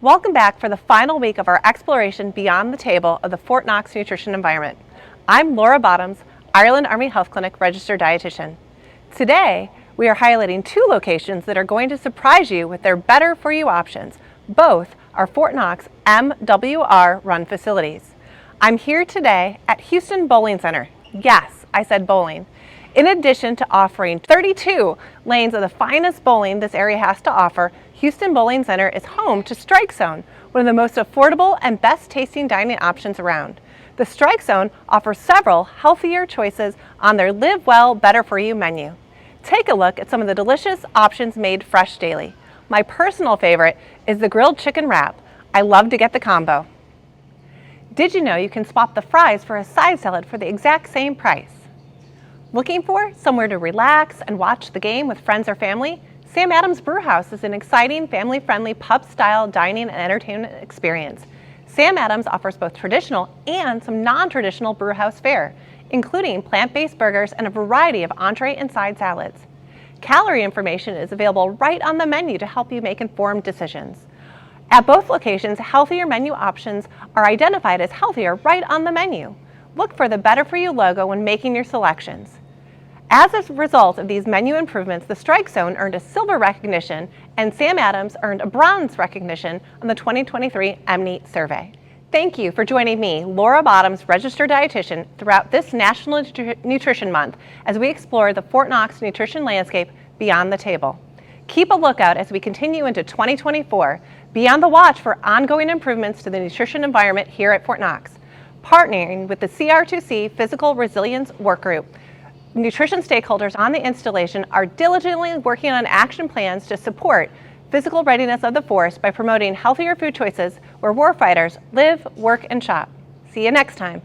Welcome back for the final week of our exploration beyond the table of the Fort Knox nutrition environment. I'm Laura Bottoms, Ireland Army Health Clinic registered dietitian. Today, we are highlighting two locations that are going to surprise you with their better for you options. Both are Fort Knox FMWR run facilities. I'm here today at Houston Bowling Center. Yes, I said bowling. In addition to offering 32 lanes of the finest bowling this area has to offer, Houston Bowling Center is home to Strike Zone, one of the most affordable and best tasting dining options around. The Strike Zone offers several healthier choices on their Live Well, Better For You menu. Take a look at some of the delicious options made fresh daily. My personal favorite is the grilled chicken wrap. I love to get the combo. Did you know you can swap the fries for a side salad for the exact same price? Looking for somewhere to relax and watch the game with friends or family? Sam Adams Brewhouse is an exciting, family-friendly pub-style dining and entertainment experience. Sam Adams offers both traditional and some non-traditional brewhouse fare, including plant-based burgers and a variety of entree and side salads. Calorie information is available right on the menu to help you make informed decisions. At both locations, healthier menu options are identified as healthier right on the menu. Look for the Better For You logo when making your selections. As a result of these menu improvements, the Strike Zone earned a silver recognition and Sam Adams earned a bronze recognition on the 2023 mNEAT survey. Thank you for joining me, Laura Bottoms, registered dietitian, throughout this National Nutrition Month as we explore the Fort Knox nutrition landscape beyond the table. Keep a lookout as we continue into 2024. Be on the watch for ongoing improvements to the nutrition environment here at Fort Knox. Partnering with the CR2C Physical Resilience Workgroup, nutrition stakeholders on the installation are diligently working on action plans to support physical readiness of the force by promoting healthier food choices where warfighters live, work, and shop. See you next time.